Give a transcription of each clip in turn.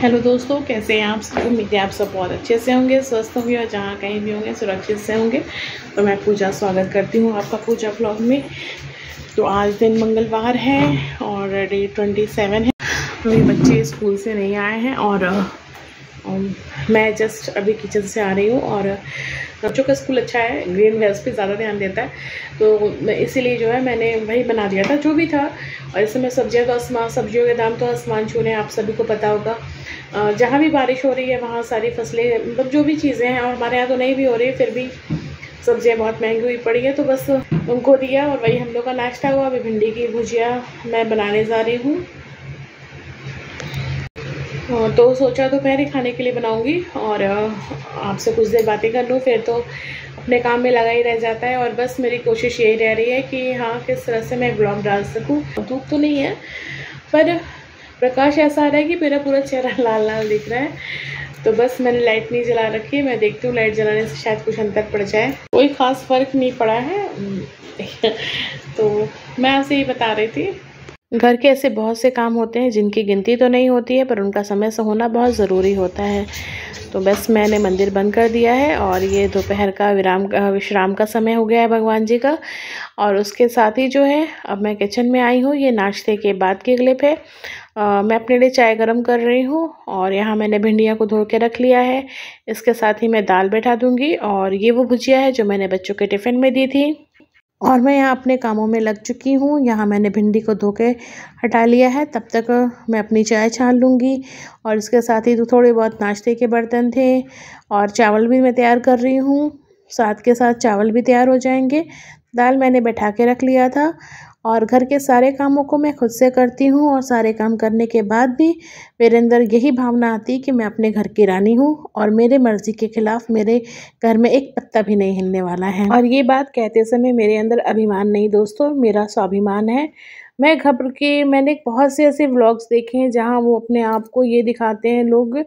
Hello दोस्तों, कैसे हैं आप सब। उम्मीद है आप सब बहुत अच्छे से होंगे, स्वस्थ होंगे और जहाँ कहीं भी होंगे सुरक्षित से होंगे। तो मैं पूजा स्वागत करती हूँ आपका पूजा व्लॉग में। तो आज दिन मंगलवार है और डे 27 है। मेरे बच्चे स्कूल से नहीं आए हैं और मैं जस्ट अभी किचन से आ रही हूँ। और बच्चों का स्कूल अच्छा है, ग्रीन वेल्स पे ज़्यादा ध्यान देता है, तो इसीलिए जो है मैंने वही बना दिया था जो भी था। और इस समय सब्जियों के दाम तो आसमान छू रहे हैं, आप सभी को पता होगा। जहाँ भी बारिश हो रही है वहाँ सारी फसलें, मतलब जो भी चीज़ें हैं, और हमारे यहाँ तो नहीं भी हो रही है, फिर भी सब्जियाँ बहुत महंगी हुई पड़ी है, तो बस उनको दिया और वही हम लोग का नाश्ता हुआ। अभी भिंडी की भुजिया मैं बनाने जा रही हूँ। तो सोचा दोपहर खाने के लिए बनाऊंगी और आपसे कुछ देर बातें कर लूँ, फिर तो अपने काम में लगा ही रह जाता है। और बस मेरी कोशिश यही रह रही है कि हाँ, किस तरह से मैं ब्लॉग डाल सकूँ। धूप तो नहीं है पर प्रकाश ऐसा आ रहा है कि मेरा पूरा चेहरा लाल लाल दिख रहा है। तो बस मैंने लाइट नहीं जला रखी है, मैं देखती हूँ लाइट जलाने से शायद कुछ अंतर पड़ जाए। कोई ख़ास फ़र्क नहीं पड़ा है। तो मैं आपसे ये बता रही थी, घर के ऐसे बहुत से काम होते हैं जिनकी गिनती तो नहीं होती है, पर उनका समय से होना बहुत ज़रूरी होता है। तो बस मैंने मंदिर बंद कर दिया है और ये दोपहर का विश्राम का समय हो गया है भगवान जी का। और उसके साथ ही जो है अब मैं किचन में आई हूँ। ये नाश्ते के बाद की क्लिप है। मैं अपने लिए चाय गरम कर रही हूँ और यहाँ मैंने भिंडियाँ को धो के रख लिया है। इसके साथ ही मैं दाल बैठा दूँगी और ये वो भुजिया है जो मैंने बच्चों के टिफ़िन में दी थी। और मैं यहाँ अपने कामों में लग चुकी हूँ। यहाँ मैंने भिंडी को धो के हटा लिया है, तब तक मैं अपनी चाय छान लूँगी। और इसके साथ ही तो थोड़े बहुत नाश्ते के बर्तन थे और चावल भी मैं तैयार कर रही हूँ। साथ के साथ चावल भी तैयार हो जाएंगे। दाल मैंने बैठा के रख लिया था और घर के सारे कामों को मैं खुद से करती हूँ। और सारे काम करने के बाद भी मेरे अंदर यही भावना आती कि मैं अपने घर की रानी हूँ और मेरे मर्ज़ी के खिलाफ मेरे घर में एक पत्ता भी नहीं हिलने वाला है। और ये बात कहते समय मेरे अंदर अभिमान नहीं दोस्तों, मेरा स्वाभिमान है। मैं घबरा के मैंने बहुत से ऐसे व्लॉग्स देखे हैं जहाँ वो अपने आप को ये दिखाते हैं लोग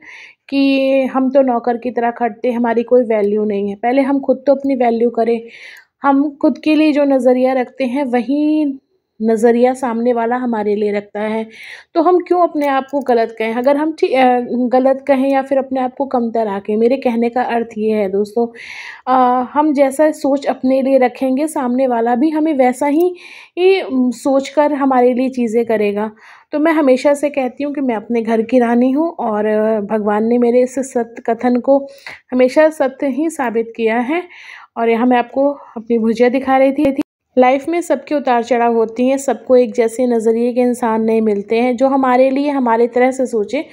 कि हम तो नौकर की तरह खटते, हमारी कोई वैल्यू नहीं है। पहले हम खुद तो अपनी वैल्यू करें। हम खुद के लिए जो नज़रिया रखते हैं वही नज़रिया सामने वाला हमारे लिए रखता है। तो हम क्यों अपने आप को गलत कहें। अगर हम गलत कहें या फिर अपने आप को कमतर आंकें, मेरे कहने का अर्थ ये है दोस्तों, हम जैसा सोच अपने लिए रखेंगे सामने वाला भी हमें वैसा ही सोच कर हमारे लिए चीज़ें करेगा। तो मैं हमेशा से कहती हूँ कि मैं अपने घर की रानी हूँ और भगवान ने मेरे इस सत्य कथन को हमेशा सत्य ही साबित किया है। और यहाँ मैं आपको अपनी भुजिया दिखा रही थी। लाइफ में सबके उतार चढ़ाव होती हैं, सबको एक जैसे नज़रिए के इंसान नहीं मिलते हैं जो हमारे लिए हमारे तरह से सोचे,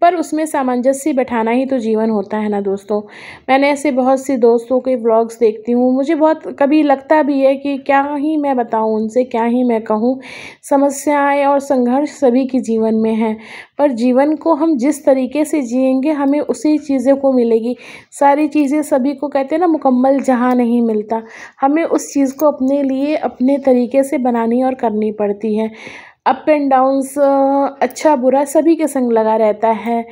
पर उसमें सामंजस्य बैठाना ही तो जीवन होता है ना दोस्तों। मैंने ऐसे बहुत सी दोस्तों के व्लॉग्स देखती हूँ, मुझे बहुत कभी लगता भी है कि क्या ही मैं बताऊँ उनसे, क्या ही मैं कहूँ। समस्याएं और संघर्ष सभी के जीवन में हैं, पर जीवन को हम जिस तरीके से जिएंगे हमें उसी चीज़ों को मिलेगी। सारी चीज़ें सभी को कहते हैं ना, मुकम्मल जहाँ नहीं मिलता, हमें उस चीज़ को अपने लिए अपने तरीके से बनानी और करनी पड़ती है। अप एंड डाउन्स, अच्छा बुरा सभी के संग लगा रहता है,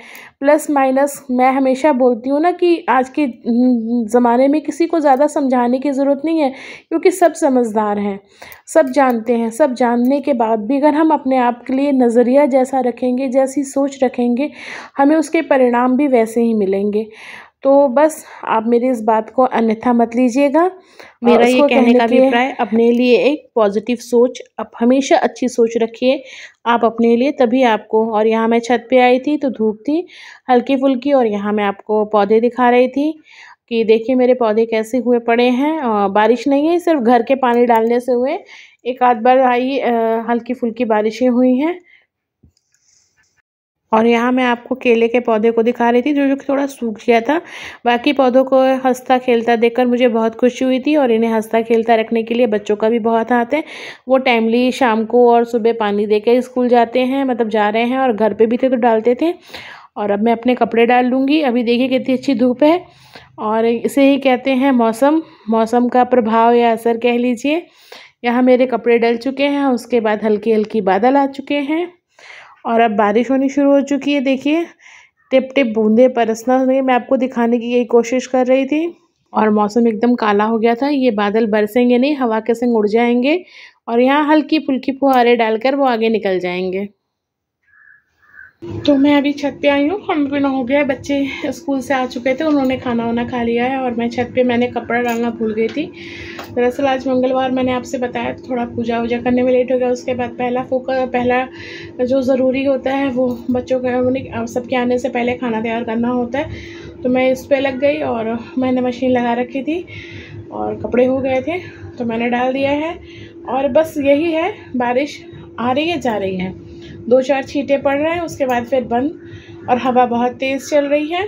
प्लस माइनस। मैं हमेशा बोलती हूँ ना कि आज के ज़माने में किसी को ज़्यादा समझाने की ज़रूरत नहीं है, क्योंकि सब समझदार हैं, सब जानते हैं। सब जानने के बाद भी अगर हम अपने आप के लिए नज़रिया जैसा रखेंगे, जैसी सोच रखेंगे, हमें उसके परिणाम भी वैसे ही मिलेंगे। तो बस आप मेरी इस बात को अन्यथा मत लीजिएगा। मेरा ये कहने का अभिप्राय, अपने लिए एक पॉजिटिव सोच, आप हमेशा अच्छी सोच रखिए आप अपने लिए, तभी आपको। और यहाँ मैं छत पे आई थी तो धूप थी हल्की फुल्की, और यहाँ मैं आपको पौधे दिखा रही थी कि देखिए मेरे पौधे कैसे हुए पड़े हैं। बारिश नहीं है, सिर्फ घर के पानी डालने से हुए। एक आध बार आई हल्की फुल्की बारिशें हुई हैं। और यहाँ मैं आपको केले के पौधे को दिखा रही थी जो थोड़ा सूख गया था। बाकी पौधों को हंसता खेलता देखकर मुझे बहुत खुशी हुई थी। और इन्हें हंसता खेलता रखने के लिए बच्चों का भी बहुत हाथ है। वो टाइमली शाम को और सुबह पानी देकर स्कूल जाते हैं, मतलब जा रहे हैं, और घर पे भी थे तो डालते थे। और अब मैं अपने कपड़े डाल लूँगी। अभी देखिए कितनी अच्छी धूप है, और इसे ही कहते हैं मौसम का प्रभाव या असर कह लीजिए। यहाँ मेरे कपड़े डल चुके हैं, उसके बाद हल्की हल्की बादल आ चुके हैं और अब बारिश होनी शुरू हो चुकी है। देखिए टिप टिप बूंदे बरसना, मैं आपको दिखाने की यही कोशिश कर रही थी। और मौसम एकदम काला हो गया था। ये बादल बरसेंगे नहीं, हवा के संग उड़ जाएंगे और यहाँ हल्की फुल्की फुहारे डालकर वो आगे निकल जाएंगे। तो मैं अभी छत पे आई हूँ, खाना पीना हो गया है, बच्चे स्कूल से आ चुके थे, उन्होंने खाना वाना खा लिया है और मैं छत पे मैंने कपड़ा डालना भूल गई थी। दरअसल आज मंगलवार मैंने आपसे बताया, तो थोड़ा पूजा वूजा करने में लेट हो गया। उसके बाद पहला जो ज़रूरी होता है वो बच्चों का सबके आने से पहले खाना तैयार करना होता है, तो मैं इस पर लग गई और मैंने मशीन लगा रखी थी और कपड़े हो गए थे तो मैंने डाल दिया है। और बस यही है, बारिश आ रही है जा रही है, 2-4 छींटे पड़ रहे हैं, उसके बाद फिर बंद और हवा बहुत तेज़ चल रही है।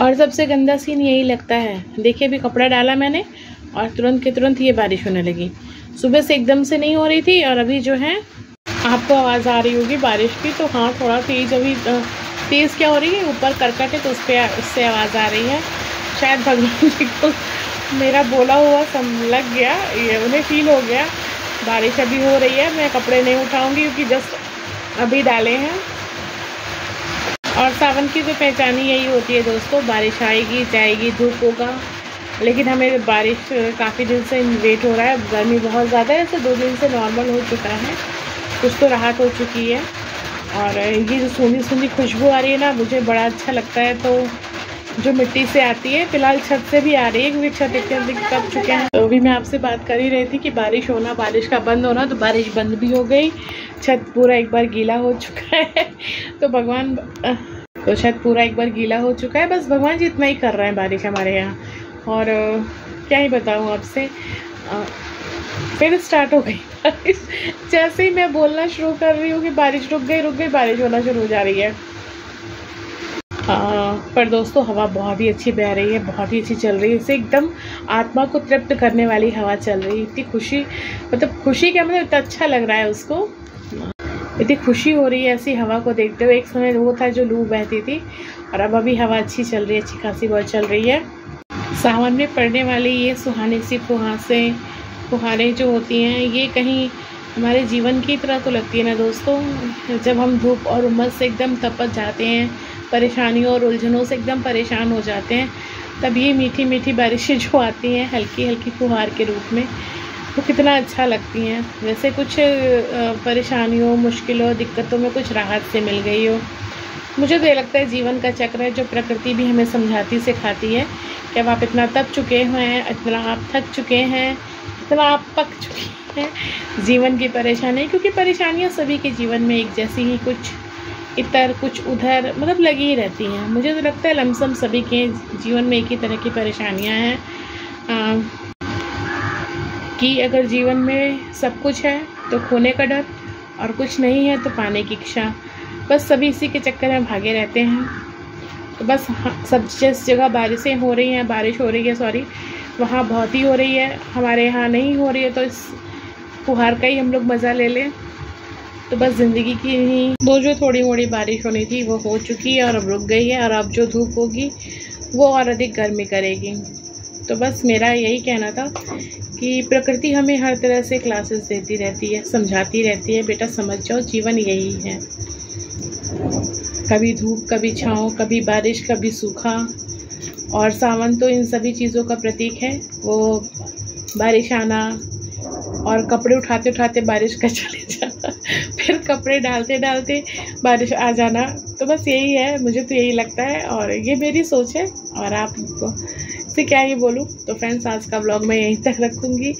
और सबसे गंदा सीन यही लगता है, देखिए अभी कपड़ा डाला मैंने और तुरंत के तुरंत ये बारिश होने लगी। सुबह से एकदम से नहीं हो रही थी और अभी जो है आपको आवाज़ आ रही होगी बारिश की, तो हाँ थोड़ा तेज़, अभी तेज़ क्या हो रही है, ऊपर करकट है तो उससे आवाज़ आ रही है। शायद भगवान जी को मेरा बोला हुआ लग गया, ये उन्हें फील हो गया। बारिश अभी हो रही है, मैं कपड़े नहीं उठाऊंगी क्योंकि जस्ट अभी डाले हैं। और सावन की तो पहचान ही यही होती है दोस्तों, बारिश आएगी जाएगी, धूप होगा, लेकिन हमें बारिश काफ़ी दिन से वेट हो रहा है। गर्मी बहुत ज़्यादा है, ऐसे 2 दिन से नॉर्मल हो चुका है, कुछ तो राहत हो चुकी है। और ये जो सूंधी सूंधी खुशबू आ रही है ना, मुझे बड़ा अच्छा लगता है। तो जो मिट्टी से आती है, फिलहाल छत से भी आ रही है क्योंकि छत इतने कब चुके हैं। तो अभी मैं आपसे बात कर ही रही थी कि बारिश होना, बारिश का बंद होना, तो बारिश बंद भी हो गई। छत पूरा एक बार गीला हो चुका है तो छत पूरा एक बार गीला हो चुका है। बस भगवान जी इतना ही कर रहे हैं बारिश हमारे यहाँ। और क्या ही बताऊँ आपसे, फिर स्टार्ट हो गई बारिश। जैसे ही मैं बोलना शुरू कर रही हूँ कि बारिश रुक गई, बारिश होना शुरू हो जा रही है। पर दोस्तों हवा बहुत ही अच्छी बह रही है, बहुत ही अच्छी चल रही है, इससे एकदम आत्मा को तृप्त करने वाली हवा चल रही है। इतनी खुशी, मतलब खुशी क्या, मतलब इतना अच्छा लग रहा है उसको, इतनी खुशी हो रही है ऐसी हवा को देखते हुए। एक समय वो था जो लू बहती थी और अब अभी हवा अच्छी चल रही है, अच्छी खासी बहुत चल रही है। सावन में पड़ने वाली ये सुहानी सी फुहारें जो होती हैं, ये कहीं हमारे जीवन की तरह तो लगती है ना दोस्तों। जब हम धूप और उमस से एकदम तपक जाते हैं, परेशानियों और उलझनों से एकदम परेशान हो जाते हैं, तब ये मीठी मीठी बारिशें जो आती हैं हल्की हल्की फुहार के रूप में, वो कितना अच्छा लगती हैं। वैसे कुछ परेशानियों, मुश्किलों, दिक्कतों में कुछ राहत से मिल गई हो। मुझे तो ये लगता है जीवन का चक्र है जो प्रकृति भी हमें समझाती सिखाती है कि अब आप इतना तप चुके हैं, इतना आप थक चुके हैं, इतना आप पक चुके हैं जीवन की परेशानी, क्योंकि परेशानियाँ सभी के जीवन में एक जैसी ही, कुछ इधर कुछ उधर, मतलब लगी ही रहती हैं। मुझे तो लगता है लमसम सभी के जीवन में एक ही तरह की परेशानियां हैं, कि अगर जीवन में सब कुछ है तो खोने का डर और कुछ नहीं है तो पाने की इच्छा। बस सभी इसी के चक्कर में भागे रहते हैं। तो बस सब जिस जगह बारिश हो रही है वहाँ बहुत ही हो रही है, हमारे यहाँ नहीं हो रही है, तो इस फुहार का ही हम लोग मज़ा ले लें। तो बस ज़िंदगी की ही जो थोड़ी मोड़ी बारिश होनी थी वो हो चुकी है और अब रुक गई है, और अब जो धूप होगी वो और अधिक गर्मी करेगी। तो बस मेरा यही कहना था कि प्रकृति हमें हर तरह से क्लासेस देती रहती है, समझाती रहती है, बेटा समझ जाओ जीवन यही है, कभी धूप कभी छाँव, कभी बारिश कभी सूखा। और सावन तो इन सभी चीज़ों का प्रतीक है। वो बारिश आना और कपड़े उठाते उठाते बारिश का चले जाना, फिर कपड़े डालते डालते बारिश आ जाना। तो बस यही है, मुझे तो यही लगता है और ये मेरी सोच है, और आपको से क्या ही बोलूँ। तो फ्रेंड्स, आज का व्लॉग मैं यहीं तक रखूँगी।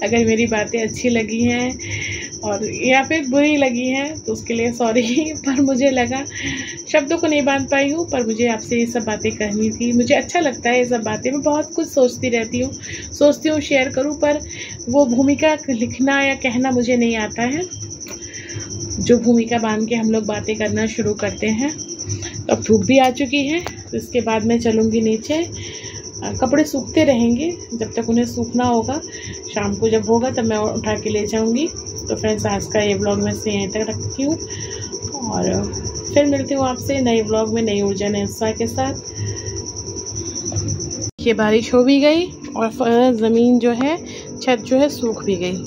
अगर मेरी बातें अच्छी लगी हैं और या फिर बुरी लगी हैं तो उसके लिए सॉरी, पर मुझे लगा शब्दों को नहीं बांध पाई हूँ, पर मुझे आपसे ये सब बातें कहनी थी। मुझे अच्छा लगता है ये सब बातें, मैं बहुत कुछ सोचती रहती हूँ, शेयर करूँ, पर वो भूमिका लिखना या कहना मुझे नहीं आता है, जो भूमिका बांध के हम लोग बातें करना शुरू करते हैं। तो अब धूप भी आ चुकी है, तो इसके बाद मैं चलूँगी नीचे। कपड़े सूखते रहेंगे जब तक उन्हें सूखना होगा, शाम को जब होगा तब मैं उठा के ले जाऊंगी। तो फ्रेंड्स, आज का ये व्लॉग मैं से यहीं तक रखती हूँ और फिर मिलती हूँ आपसे नए व्लॉग में, नई ऊर्जा नए उत्साह के साथ। ये बारिश हो भी गई और ज़मीन जो है, छत जो है सूख भी गई।